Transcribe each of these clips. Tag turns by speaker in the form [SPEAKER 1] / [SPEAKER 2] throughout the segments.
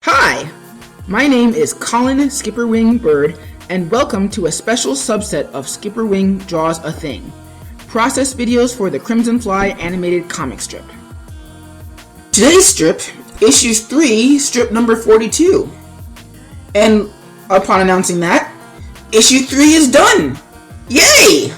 [SPEAKER 1] Hi, my name is Colin SkipperWing Bird, and welcome to a special subset of SkipperWing Draws a Thing, process videos for the Crimson Fly animated comic strip. Today's strip, issue 3, strip number 42. And upon announcing that, issue 3 is done! Yay!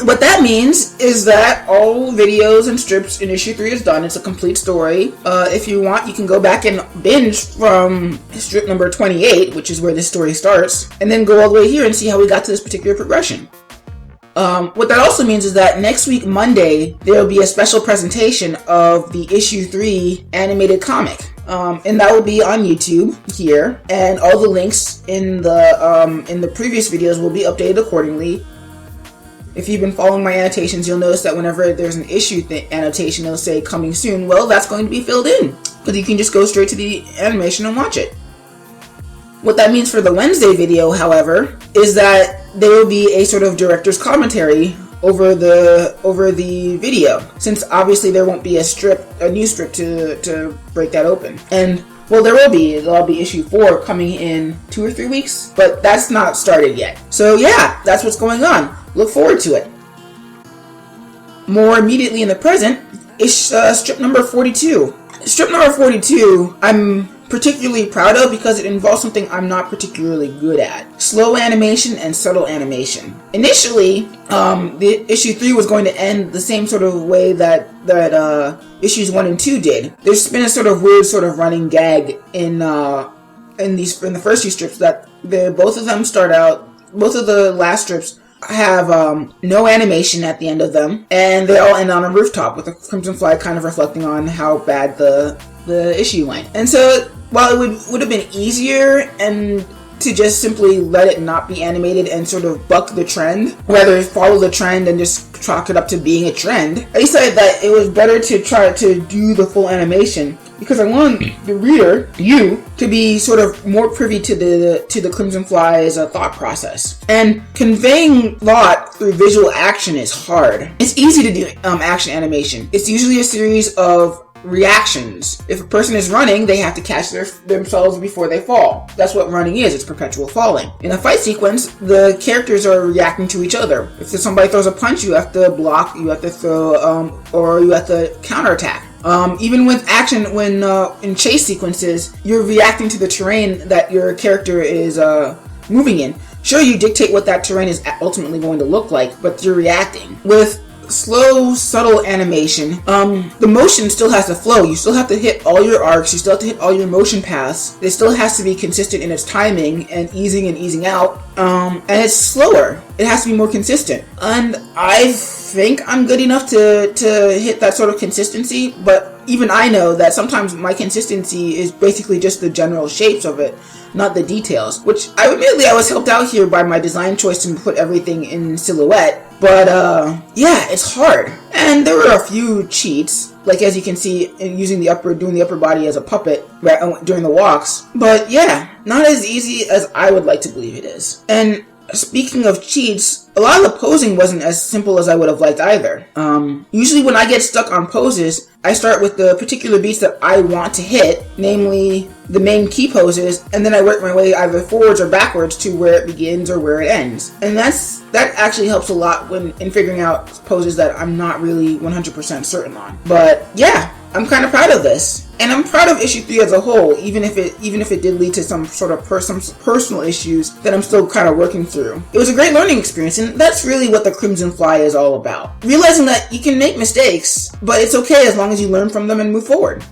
[SPEAKER 1] What that means is that all videos and strips in issue 3 is done. It's a complete story. If you want, you can go back and binge from strip number 28, which is where this story starts, and then go all the way here and see how we got to this particular progression. What that also means is that next week, Monday, there will be a special presentation of the issue 3 animated comic. And that will be on YouTube here, and all the links in the previous videos will be updated accordingly. If you've been following my annotations, you'll notice that whenever there's an issue annotation, it'll say coming soon. Well, that's going to be filled in, because you can just go straight to the animation and watch it. What that means for the Wednesday video, however, is that there will be a sort of director's commentary over the video, since obviously there won't be a new strip to break that open. And well, there'll be issue 4 coming in 2 or 3 weeks, but that's not started yet. So yeah, that's what's going on. Look forward to it. More immediately in the present is strip number 42. Strip number 42, I'm particularly proud of because it involves something I'm not particularly good at. Slow animation and subtle animation. Initially, the issue 3 was going to end the same sort of way that issues 1 and 2 did. There's been a sort of weird sort of running gag in the first few strips that both of the last strips have no animation at the end of them, and they all end on a rooftop with a Crimson Fly kind of reflecting on how bad the issue went. And so while it would have been easier and to just simply let it not be animated and sort of buck the trend, rather follow the trend and just chalk it up to being a trend, I decided that it was better to try to do the full animation, because I want the reader, you, to be sort of more privy to the Crimson Fly's thought process. And conveying thought through visual action is hard. It's easy to do action animation. It's usually a series of reactions. If a person is running, they have to catch themselves before they fall. That's what running is. It's perpetual falling. In a fight sequence, the characters are reacting to each other. If somebody throws a punch, you have to block, you have to throw, or you have to counterattack. Even with action, when in chase sequences, you're reacting to the terrain that your character is moving in. Sure, you dictate what that terrain is ultimately going to look like, but you're reacting. With slow, subtle animation, the motion still has to flow. You still have to hit all your arcs, you still have to hit all your motion paths. It still has to be consistent in its timing and easing out. And it's slower. It has to be more consistent. And I think I'm good enough to hit that sort of consistency, but even I know that sometimes my consistency is basically just the general shapes of it, not the details, which I was helped out here by my design choice to put everything in silhouette. But yeah, it's hard. And there were a few cheats, like as you can see, in doing the upper body as a puppet during the walks. But yeah, not as easy as I would like to believe it is. And speaking of cheats, a lot of the posing wasn't as simple as I would have liked either. Usually when I get stuck on poses, I start with the particular beats that I want to hit, namely the main key poses, and then I work my way either forwards or backwards to where it begins or where it ends. And that actually helps a lot in figuring out poses that I'm not really 100% certain on. But yeah, I'm kind of proud of this. And I'm proud of issue 3 as a whole, even if it did lead to some sort of personal issues that I'm still kind of working through. It was a great learning experience, and that's really what the Crimson Fly is all about. Realizing that you can make mistakes, but it's okay as long as you learn from them and move forward.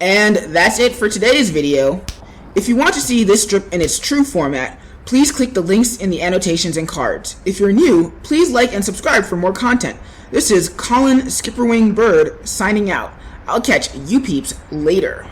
[SPEAKER 1] And that's it for today's video. If you want to see this strip in its true format, please click the links in the annotations and cards. If you're new, please like and subscribe for more content. This is Colin SkipperWing Bird signing out. I'll catch you peeps later.